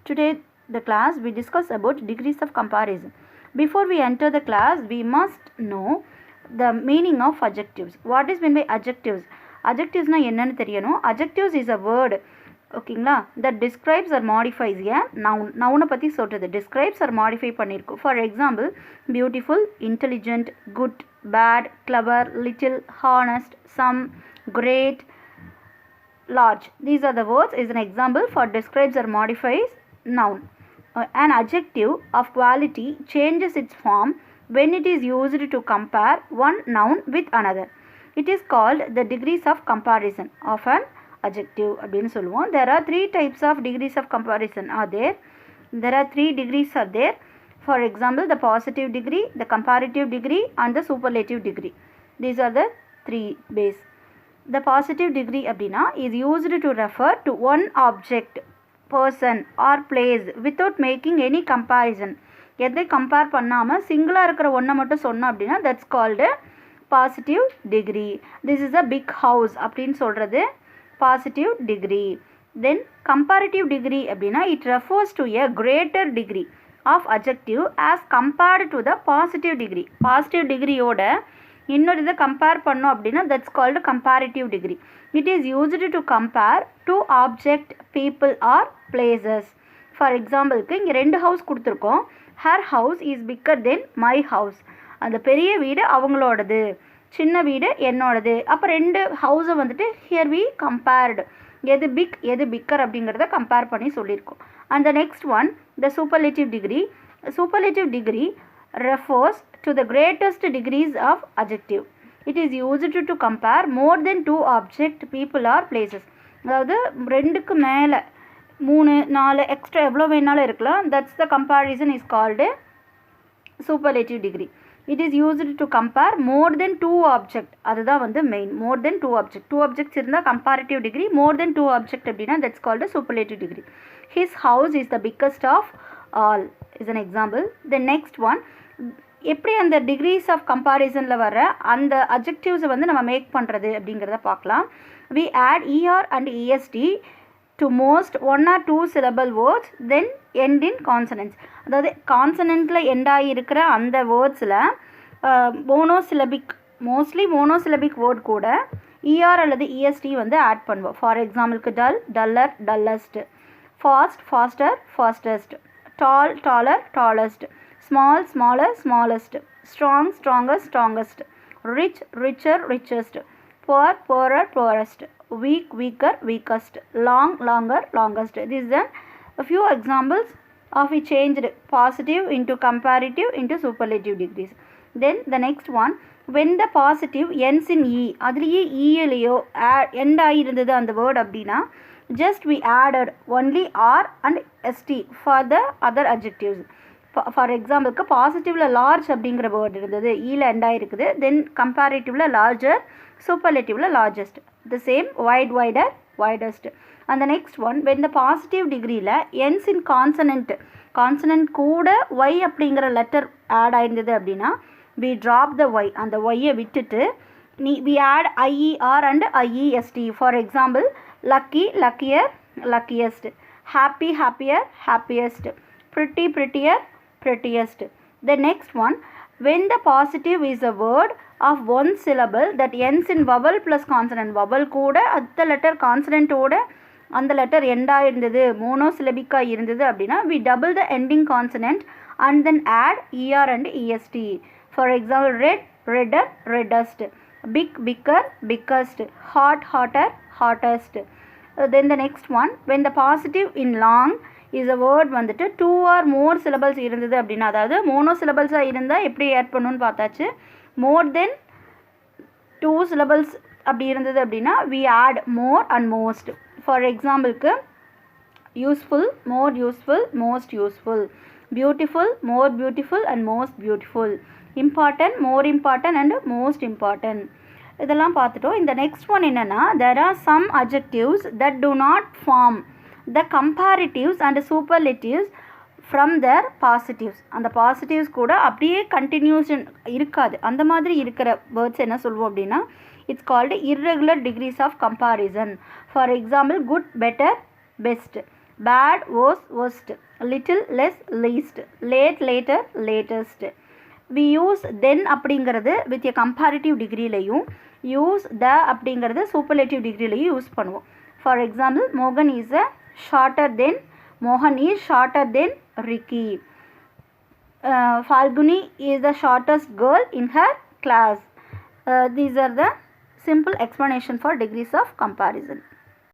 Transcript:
Today the class we discuss about degrees of comparison. Before we enter the class, we must know the meaning of adjectives. What is meant by adjectives? Adjectives na என்னன்னு தெரியணும். Adjectives is a word, ஓகேங்களா, that describes or modifies a noun. நவுனை பற்றி சொல்கிறது, describes or modify பண்ணியிருக்கும். For example, beautiful, intelligent, good, bad, clever, little, honest, some, great, large. These are the words is an example for describes or modifies noun. An adjective of quality changes its form when it is used to compare one noun with another. It is called the degrees of comparison of an adjective அப்படின்னு சொல்லுவோம். There are three types of degrees of comparison are there. There are three degrees are there. For example, the positive degree, the comparative degree and the superlative degree. These are the three base. The positive degree அப்படின்னா is used to refer to one object, person or place without making any comparison. எதை compare பண்ணாமல் சிங்கிளாக இருக்கிற ஒன்றை மட்டும் சொன்னோம் அப்படின்னா that's called positive degree. This is a big house அப்படின்னு சொல்கிறது positive degree. Then comparative degree அப்படின்னா it refers to a greater degree of adjective as compared to the positive degree. Positive degree ஓட இன்னொரு இதை கம்பேர் பண்ணோம் அப்படின்னா that's called comparative degree. It is used to compare two object, people or places. For example, இங்கே ரெண்டு house கொடுத்துருக்கோம். her house is bigger than my house. அந்த பெரிய வீடு அவங்களோடது, சின்ன வீடு என்னோடது. அப்போ ரெண்டு ஹவுஸை வந்துட்டு here we compared. எது பிக் எது பிக்கர் அப்படிங்கிறத கம்பேர் பண்ணி சொல்லியிருக்கோம். And the next one, the superlative degree. Superlative degree refers to the greatest degrees of adjective. It is used to compare more than two object, people or places. அதாவது ரெண்டுக்கு மேலே மூணு நாலு extra எவ்வளோ வேணாலும் இருக்கலாம். that's the comparison is called superlative degree. It is used to compare more than two object. அதுதான் வந்து main, more than two object. Two objects இருந்தால் comparative degree, more than two object அப்படின்னா that's called a superlative degree. His house is the biggest of all is an example. The next one, எப்படி அந்த decrease of கம்பேரிசனில் வர அந்த அட்ஜெக்டிவ்ஸை வந்து நம்ம make பண்ணுறது அப்படிங்கிறத பார்க்கலாம். we add er and est to most one or two syllable words then end in consonants. அதாவது கான்சனண்ட்டில் எண்ட் ஆகியிருக்கிற அந்த வேர்ட்ஸில் மோனோசிலபிக், மோஸ்ட்லி மோனோசிலபிக் வேர்ட் கூட er அல்லது est வந்து ஆட் பண்ணுவோம். ஃபார் எக்ஸாம்பிளுக்கு dull, duller, dullest, fast, faster, fastest, tall, taller, tallest, small, smaller, smallest, strong, strongest, strongest, rich, richer, richest, poor, poorer, poorest, weak, weaker, weakest, long, longer, longest. These are a few examples of we changed positive into comparative into superlative degrees. Then the next one, when the positive ends in e, அதுலேயே ஈலையோ end ஆகிருந்தது அந்த word அப்படின்னா just we added only r and st for the other adjectives. For எக்ஸாம்பிளுக்கு பாசிட்டிவில் large அப்படிங்கிற word இருந்தது, ஈல எண்டாக இருக்குது. தென் கம்பேரிட்டிவில் லார்ஜர், சூப்பர்லேட்டிவில் largest. The same wide, wider, widest. அந்த next one, when the positive டிகிரியில் என்ஸ் இன் கான்சனண்ட், கான்சனண்ட் கூட ஒய் அப்படிங்கிற லெட்டர் ஆட் ஆயிருந்தது அப்படின்னா வி ட்ராப் த ஒய், அந்த ஒய்யை விட்டுட்டு we add I E R and I E S T. For example lucky, luckier, luckiest, happy, happier, happiest, pretty, prettier, prettiest. The next one, when the positive is a word of one syllable that ends in vowel plus consonant. vowel கூட அந்த letter கான்சனண்ட்டோட அந்த letter எண்டாக இருந்தது, மோனோசிலபிக்காக இருந்தது அப்படின்னா we double the ending consonant and then add er and est. For example, red, redder, reddest, big, bigger, biggest, hot, hotter, hottest. Then the next one, when the positive in long is a word வந்துட்டு two R மோர் syllables இருந்தது அப்படின்னா, அதாவது mono சிலபல்ஸாக இருந்தால் எப்படி add பண்ணணும்னு பார்த்தாச்சு. மோர் தென் two syllables அப்படி இருந்தது அப்படின்னா we add more and most. For எக்ஸாம்பிளுக்கு useful, more useful, most useful, beautiful, more beautiful and most beautiful, important, more important and most important. இதெல்லாம் பார்த்துட்டோம். இந்த நெக்ஸ்ட் ஒன் என்னென்னா, there are some adjectives that do not form the comparatives and superlatives from their positives. அந்த positives கூட அப்படியே continuation இருக்காது. அந்த மாதிரி இருக்கிற வேர்ட்ஸ் என்ன சொல்லுவோம் அப்படின்னா it's called irregular degrees of comparison. For example, good, better, best. bad, worse, worst, little, less, least, late, later, latest. we use then அப்படிங்கிறது with a comparative degreeலையும் use the அப்படிங்கிறது superlative degreeலையும் யூஸ் பண்ணுவோம். For example, Mohan is a shorter than Mohan is shorter than Ricky. Falguni is the shortest girl in her class. These are the simple explanation for degrees of comparison.